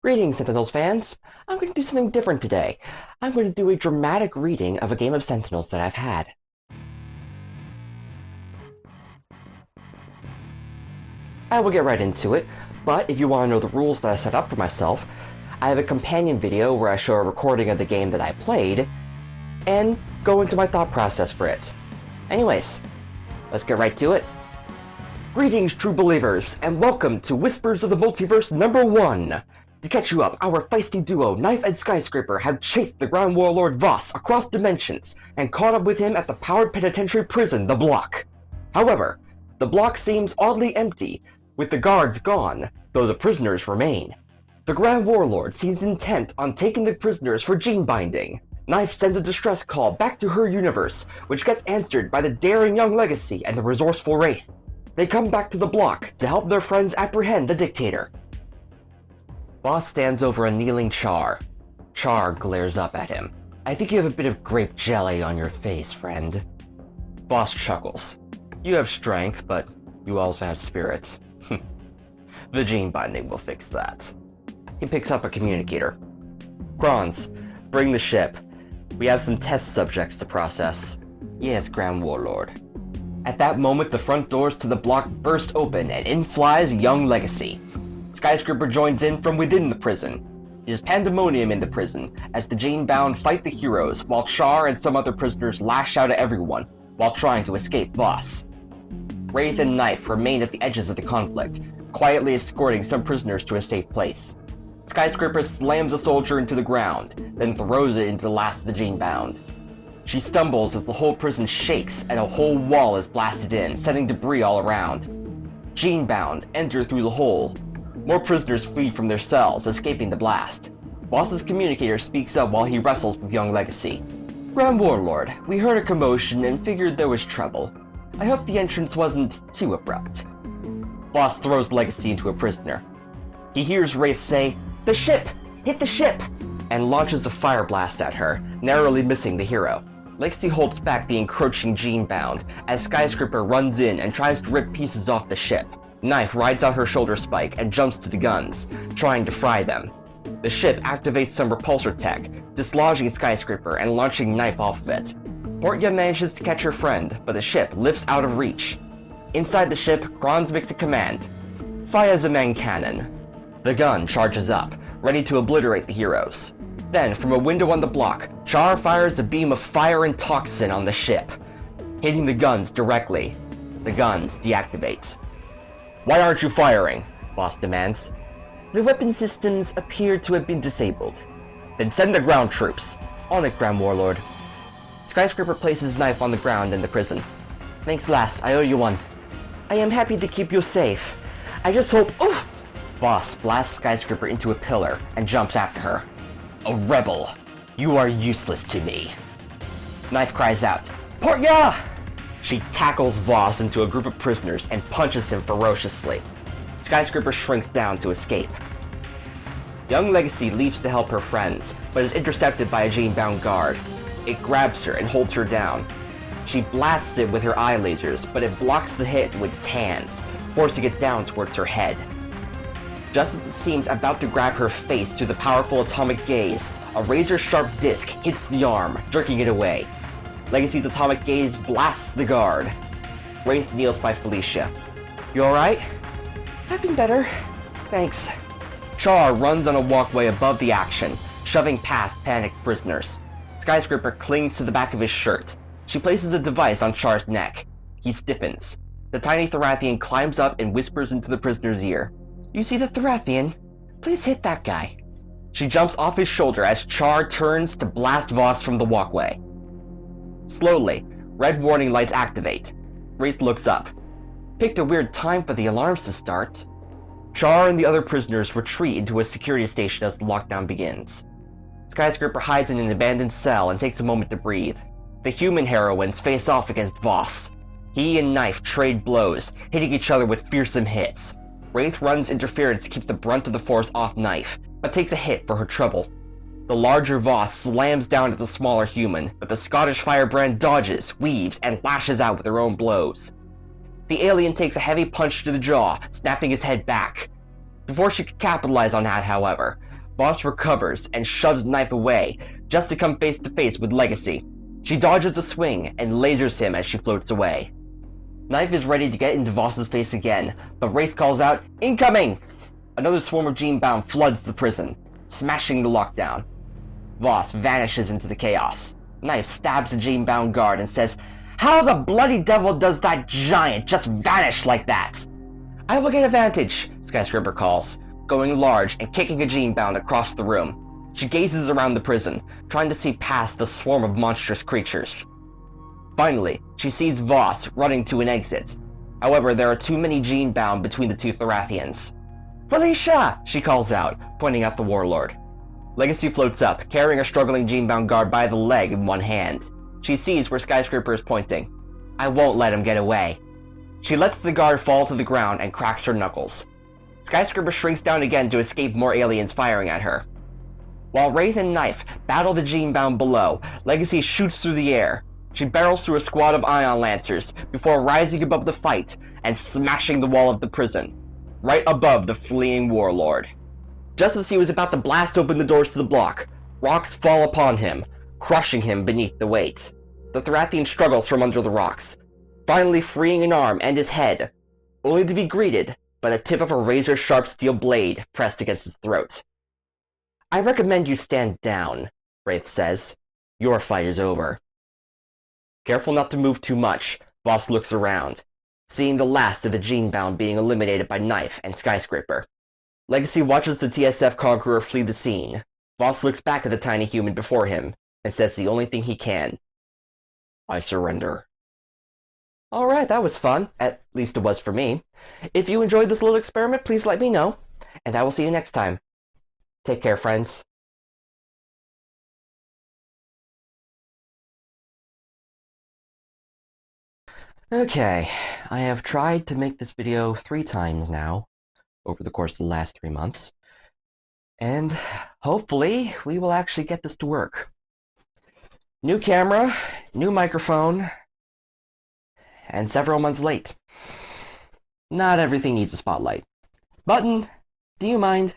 Greetings, Sentinels fans! I'm going to do something different today. I'm going to do a dramatic reading of a game of Sentinels that I've had. I will get right into it, but if you want to know the rules that I set up for myself, I have a companion video where I show a recording of the game that I played, and go into my thought process for it. Anyways, let's get right to it. Greetings, true believers, and welcome to Whispers of the Multiverse #1! To catch you up, our feisty duo, Knife and Skyscraper, have chased the Ground Warlord Voss across dimensions and caught up with him at the powered penitentiary prison, the Block. However, the Block seems oddly empty, with the guards gone, though the prisoners remain. The Grand Warlord seems intent on taking the prisoners for gene binding. Knife sends a distress call back to her universe, which gets answered by the daring young Legacy and the resourceful Wraith. They come back to the Block to help their friends apprehend the Dictator. Voss stands over a kneeling Char. Char glares up at him. "I think you have a bit of grape jelly on your face, friend." Voss chuckles. "You have strength, but you also have spirit." The gene binding will fix that. He picks up a communicator. "Kronz, bring the ship. We have some test subjects to process." "Yes, Grand Warlord." At that moment, the front doors to the Block burst open, and in flies young Legacy. Skyscraper joins in from within the prison. It is pandemonium in the prison, as the Gene-bound fight the heroes, while Char and some other prisoners lash out at everyone, while trying to escape Voss. Wraith and Knife remain at the edges of the conflict, quietly escorting some prisoners to a safe place. Skyscraper slams a soldier into the ground, then throws it into the last of the Gene-bound. She stumbles as the whole prison shakes and a whole wall is blasted in, sending debris all around. Gene-bound enter through the hole. More prisoners flee from their cells, escaping the blast. Voss's communicator speaks up while he wrestles with young Legacy. "Grand Warlord, we heard a commotion and figured there was trouble. I hope the entrance wasn't too abrupt." Voss throws Legacy into a prisoner. He hears Wraith say, "The ship! Hit the ship!" and launches a fire blast at her, narrowly missing the hero. Legacy holds back the encroaching Gene-bound as Skyscraper runs in and tries to rip pieces off the ship. Knife rides out her shoulder spike and jumps to the guns, trying to fry them. The ship activates some repulsor tech, dislodging Skyscraper and launching Knife off of it. Portia manages to catch her friend, but the ship lifts out of reach. Inside the ship, Kronz makes a command. "Fire the main cannon." The gun charges up, ready to obliterate the heroes. Then, from a window on the Block, Char fires a beam of fire and toxin on the ship, hitting the guns directly. The guns deactivate. "Why aren't you firing?" Voss demands. "The weapon systems appear to have been disabled." "Then send the ground troops." "On it, Grand Warlord." Skyscraper places Knife on the ground in the prison. "Thanks, lass. I owe you one." "I am happy to keep you safe. I just hope—" Oof! Voss blasts Skyscraper into a pillar and jumps after her. "A rebel! You are useless to me." Knife cries out, "Portia!" She tackles Voss into a group of prisoners and punches him ferociously. Skyscraper shrinks down to escape. Young Legacy leaps to help her friends, but is intercepted by a Gene-bound guard. It grabs her and holds her down. She blasts it with her eye lasers, but it blocks the hit with its hands, forcing it down towards her head. Just as it seems about to grab her face through the powerful atomic gaze, a razor-sharp disc hits the arm, jerking it away. Legacy's atomic gaze blasts the guard. Wraith kneels by Felicia. "You alright?" "I've been better. Thanks." Char runs on a walkway above the action, shoving past panicked prisoners. Skyscraper clings to the back of his shirt. She places a device on Char's neck. He stiffens. The tiny Therathian climbs up and whispers into the prisoner's ear. "You see the Therathian? Please hit that guy." She jumps off his shoulder as Char turns to blast Voss from the walkway. Slowly, red warning lights activate. Wraith looks up. "Picked a weird time for the alarms to start." Char and the other prisoners retreat into a security station as the lockdown begins. Skyscraper hides in an abandoned cell and takes a moment to breathe. The human heroines face off against Voss. He and Knife trade blows, hitting each other with fearsome hits. Wraith runs interference to keep the brunt of the force off Knife, but takes a hit for her trouble. The larger Voss slams down at the smaller human, but the Scottish firebrand dodges, weaves, and lashes out with her own blows. The alien takes a heavy punch to the jaw, snapping his head back. Before she could capitalize on that, however, Voss recovers and shoves Knife away, just to come face to face with Legacy. She dodges a swing and lasers him as she floats away. Knife is ready to get into Voss's face again, but Wraith calls out, "Incoming!" Another swarm of Genebound floods the prison, smashing the lockdown. Voss vanishes into the chaos. Knife stabs the Genebound guard and says, "How the bloody devil does that giant just vanish like that?" "I will get advantage," Skyscraper calls, going large and kicking a Genebound across the room. She gazes around the prison, trying to see past the swarm of monstrous creatures. Finally, she sees Voss running to an exit. However, there are too many Genebound between the two Thorathians. "Felicia!" she calls out, pointing at the Warlord. Legacy floats up, carrying a struggling Genebound guard by the leg in one hand. She sees where Skyscraper is pointing. "I won't let him get away." She lets the guard fall to the ground and cracks her knuckles. Skyscraper shrinks down again to escape more aliens firing at her. While Wraith and Knife battle the Genebound below, Legacy shoots through the air. She barrels through a squad of Ion Lancers before rising above the fight and smashing the wall of the prison, right above the fleeing Warlord. Just as he was about to blast open the doors to the block, rocks fall upon him, crushing him beneath the weight. The Thorathian struggles from under the rocks, finally freeing an arm and his head, only to be greeted by the tip of a razor-sharp steel blade pressed against his throat. "I recommend you stand down," Wraith says. "Your fight is over." Careful not to move too much, Voss looks around, seeing the last of the Genebound being eliminated by Knife and Skyscraper. Legacy watches the TSF Conqueror flee the scene. Voss looks back at the tiny human before him and says the only thing he can. "I surrender." Alright, that was fun. At least it was for me. If you enjoyed this little experiment, please let me know, and I will see you next time. Take care, friends. Okay, I have tried to make this video 3 times now, over the course of the last 3 months, and hopefully we will actually get this to work. New camera, new microphone, and several months late. Not everything needs a spotlight. Button, do you mind?